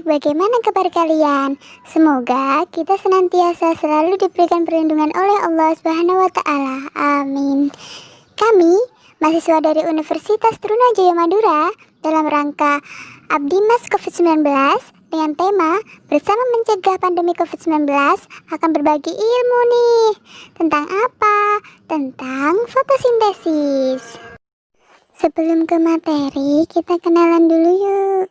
bagaimana kabar kalian? Semoga kita senantiasa selalu diberikan perlindungan oleh Allah Subhanahu wa Ta'ala. Amin. Kami, mahasiswa dari Universitas Trunajaya Madura, dalam rangka Abdimas COVID-19 dengan tema Bersama Mencegah Pandemi COVID-19 akan berbagi ilmu nih. Tentang apa? Tentang fotosintesis. Sebelum ke materi, kita kenalan dulu yuk.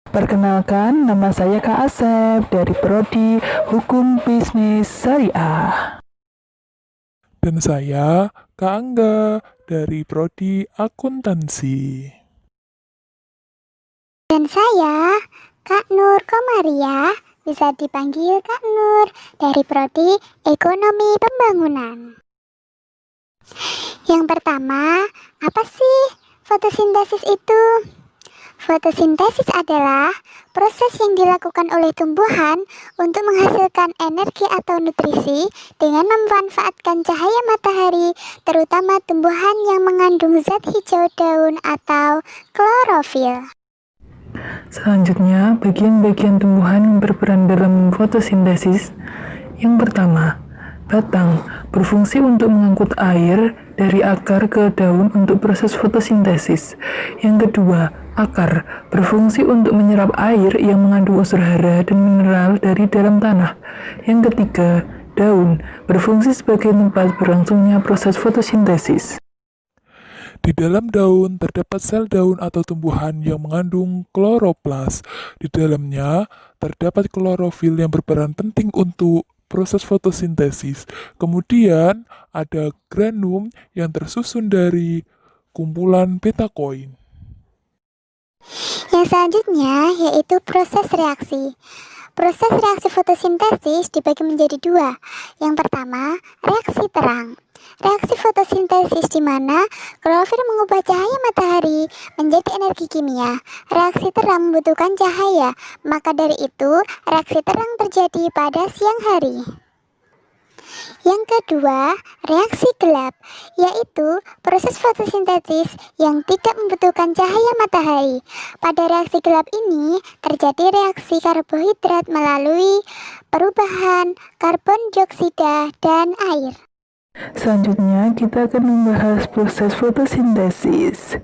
Perkenalkan, nama saya Kak Asep dari Prodi Hukum Bisnis Syariah. Dan saya Kak Angga dari Prodi Akuntansi. Dan saya Kak Nur Komariah, bisa dipanggil Kak Nur, dari Prodi Ekonomi Pembangunan. Yang pertama, apa sih fotosintesis itu? Fotosintesis adalah proses yang dilakukan oleh tumbuhan untuk menghasilkan energi atau nutrisi dengan memanfaatkan cahaya matahari, terutama tumbuhan yang mengandung zat hijau daun atau klorofil. Selanjutnya, bagian-bagian tumbuhan yang berperan dalam fotosintesis. Yang pertama, batang berfungsi untuk mengangkut air dari akar ke daun untuk proses fotosintesis. Yang kedua, akar berfungsi untuk menyerap air yang mengandung unsur hara dan mineral dari dalam tanah. Yang ketiga, daun berfungsi sebagai tempat berlangsungnya proses fotosintesis. Di dalam daun terdapat sel daun atau tumbuhan yang mengandung kloroplas. Di dalamnya terdapat klorofil yang berperan penting untuk proses fotosintesis. Kemudian ada granum yang tersusun dari kumpulan beta-koin. Yang selanjutnya yaitu proses reaksi. Proses reaksi fotosintesis dibagi menjadi dua. Yang pertama, reaksi terang. Reaksi fotosintesis di mana klorofil mengubah cahaya matahari menjadi energi kimia. Reaksi terang membutuhkan cahaya, maka dari itu reaksi terang terjadi pada siang hari. Yang kedua, reaksi gelap, yaitu proses fotosintesis yang tidak membutuhkan cahaya matahari. Pada reaksi gelap ini, terjadi reaksi karbohidrat melalui perubahan karbon dioksida dan air. Selanjutnya, kita akan membahas proses fotosintesis.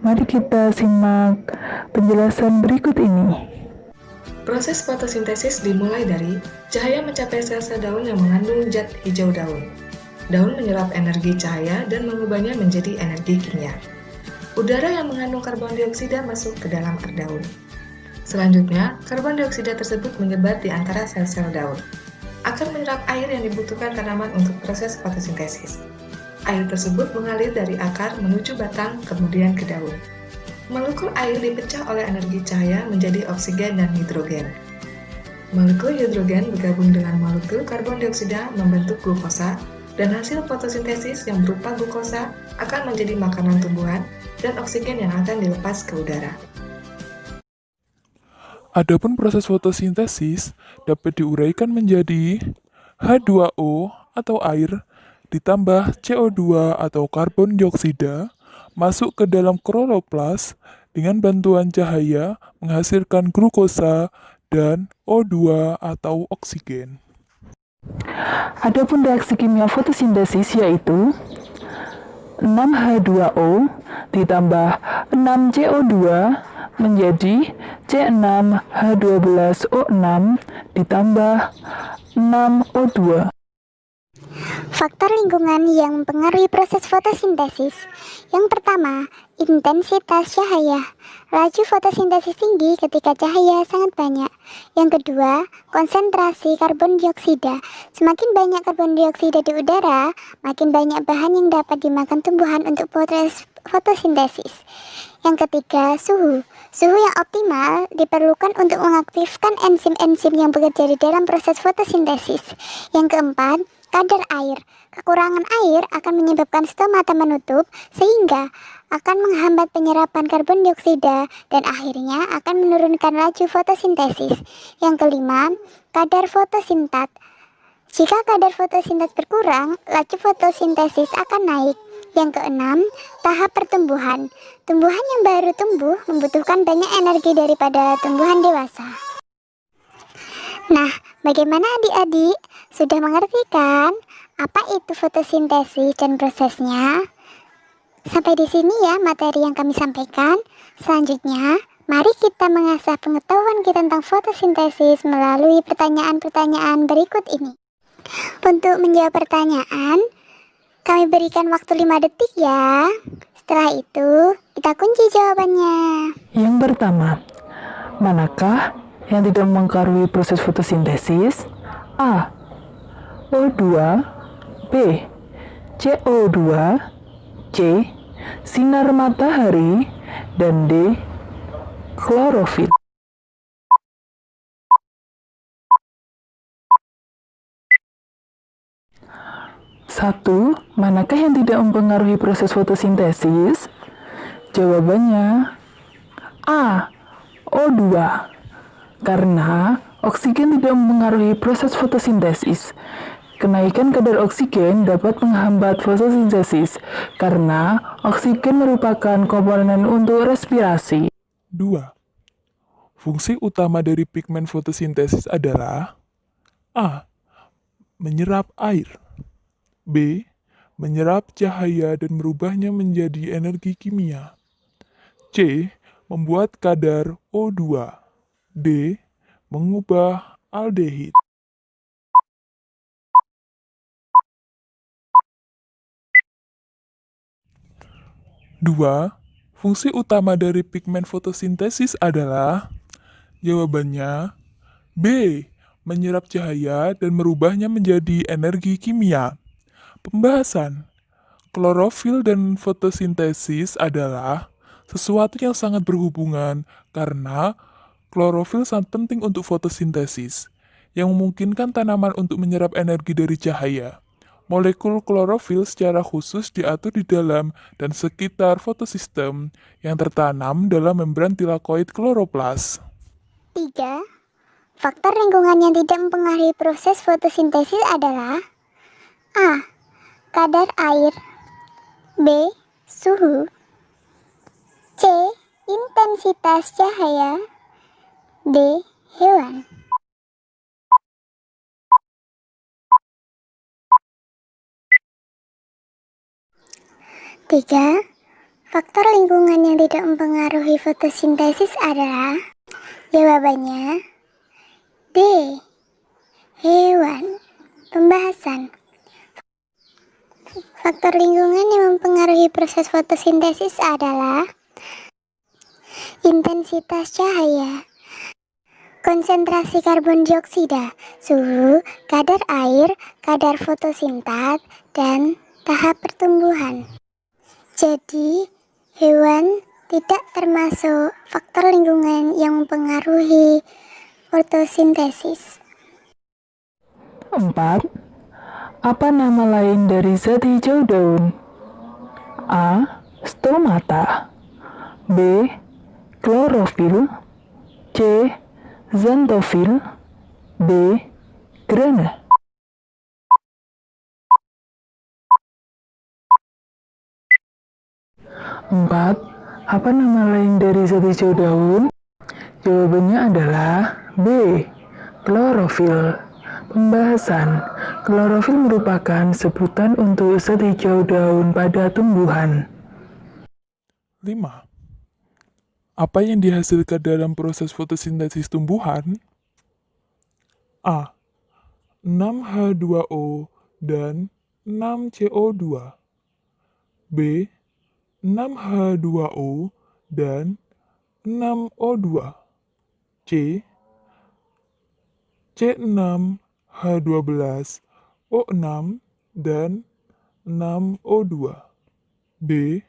Mari kita simak penjelasan berikut ini. Proses fotosintesis dimulai dari cahaya mencapai sel-sel daun yang mengandung zat hijau daun. Daun menyerap energi cahaya dan mengubahnya menjadi energi kimia. Udara yang mengandung karbon dioksida masuk ke dalam akar daun. Selanjutnya, karbon dioksida tersebut menyebar di antara sel-sel daun. Akar menyerap air yang dibutuhkan tanaman untuk proses fotosintesis. Air tersebut mengalir dari akar menuju batang, kemudian ke daun. Molekul air dipecah oleh energi cahaya menjadi oksigen dan hidrogen. Molekul hidrogen bergabung dengan molekul karbon dioksida membentuk glukosa, dan hasil fotosintesis yang berupa glukosa akan menjadi makanan tumbuhan dan oksigen yang akan dilepas ke udara. Adapun proses fotosintesis dapat diuraikan menjadi H2O atau air ditambah CO2 atau karbon dioksida masuk ke dalam kloroplas dengan bantuan cahaya menghasilkan glukosa dan O2 atau oksigen. Adapun reaksi kimia fotosintesis yaitu 6H2O ditambah 6CO2 menjadi C6H12O6 ditambah 6O2. Faktor lingkungan yang mempengaruhi proses fotosintesis. Yang pertama, intensitas cahaya. Laju fotosintesis tinggi ketika cahaya sangat banyak. Yang kedua, konsentrasi karbon dioksida. Semakin banyak karbon dioksida di udara, makin banyak bahan yang dapat dimakan tumbuhan untuk proses fotosintesis. Yang ketiga, suhu. Suhu yang optimal diperlukan untuk mengaktifkan enzim-enzim yang bekerja di dalam proses fotosintesis. Yang keempat, kadar air. Kekurangan air akan menyebabkan stomata menutup sehingga akan menghambat penyerapan karbon dioksida dan akhirnya akan menurunkan laju fotosintesis. Yang kelima, kadar fotosintat. Jika kadar fotosintesis berkurang, laju fotosintesis akan naik. Yang keenam, tahap pertumbuhan. Tumbuhan yang baru tumbuh membutuhkan banyak energi daripada tumbuhan dewasa. Nah, bagaimana adik-adik? Sudah mengerti kan apa itu fotosintesis dan prosesnya? Sampai di sini ya materi yang kami sampaikan. Selanjutnya, mari kita mengasah pengetahuan kita tentang fotosintesis melalui pertanyaan-pertanyaan berikut ini. Untuk menjawab pertanyaan, kami berikan waktu 5 detik ya. Setelah itu, kita kunci jawabannya. Yang pertama, manakah yang tidak mempengaruhi proses fotosintesis? A. O2, B. CO2, C. Sinar matahari, dan D. Klorofil. Satu, manakah yang tidak mempengaruhi proses fotosintesis? Jawabannya A. O2. Karena oksigen tidak mempengaruhi proses fotosintesis. Kenaikan kadar oksigen dapat menghambat fotosintesis karena oksigen merupakan komponen untuk respirasi. 2. Fungsi utama dari pigmen fotosintesis adalah A. Menyerap air, B. Menyerap cahaya dan merubahnya menjadi energi kimia, C. Membuat kadar O2, D. Mengubah aldehid. 2. Fungsi utama dari pigmen fotosintesis adalah, jawabannya B. Menyerap cahaya dan merubahnya menjadi energi kimia. Pembahasan. Klorofil dan fotosintesis adalah sesuatu yang sangat berhubungan karena klorofil sangat penting untuk fotosintesis, yang memungkinkan tanaman untuk menyerap energi dari cahaya. Molekul klorofil secara khusus diatur di dalam dan sekitar fotosistem yang tertanam dalam membran tilakoid kloroplas. 3. Faktor lingkungan yang tidak mempengaruhi proses fotosintesis adalah A. Kadar air, B. Suhu, C. Intensitas cahaya, D. Hewan. 3. Faktor lingkungan yang tidak mempengaruhi fotosintesis adalah, jawabannya D. Hewan. Pembahasan. Faktor lingkungan yang mempengaruhi proses fotosintesis adalah intensitas cahaya, konsentrasi karbon dioksida, suhu, kadar air, kadar fotosintat, dan tahap pertumbuhan. Jadi, hewan tidak termasuk faktor lingkungan yang mempengaruhi fotosintesis. 4. Apa nama lain dari zat hijau daun? A. Stomata, B. Klorofil, C. Xanthofil, D. Grana. 4. Apa nama lain dari zat hijau daun? Jawabannya adalah B. Klorofil. Pembahasan. Klorofil merupakan sebutan untuk zat hijau daun pada tumbuhan. 5. Apa yang dihasilkan dalam proses fotosintesis tumbuhan? A. 6H2O dan 6CO2, B. 6H2O dan 6O2, C. C6H12O6 dan 6O2, D.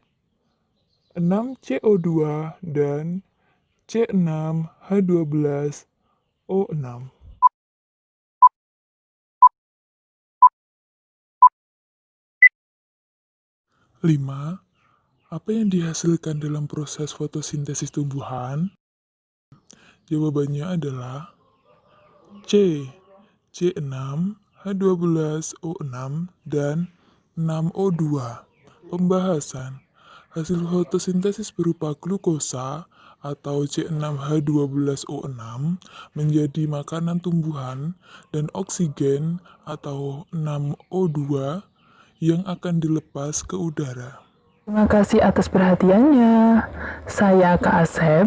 6CO2 dan C6H12O6. 5. Apa yang dihasilkan dalam proses fotosintesis tumbuhan? Jawabannya adalah C. C6H12O6 dan 6O2, Pembahasan. Hasil fotosintesis berupa glukosa atau C6H12O6 menjadi makanan tumbuhan dan oksigen atau 6O2 yang akan dilepas ke udara. Terima kasih atas perhatiannya. Saya Kak Asep.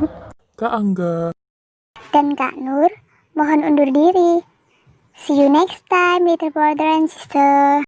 Kak Angga. Dan Kak Nur, mohon undur diri. See you next time, little brother and sister.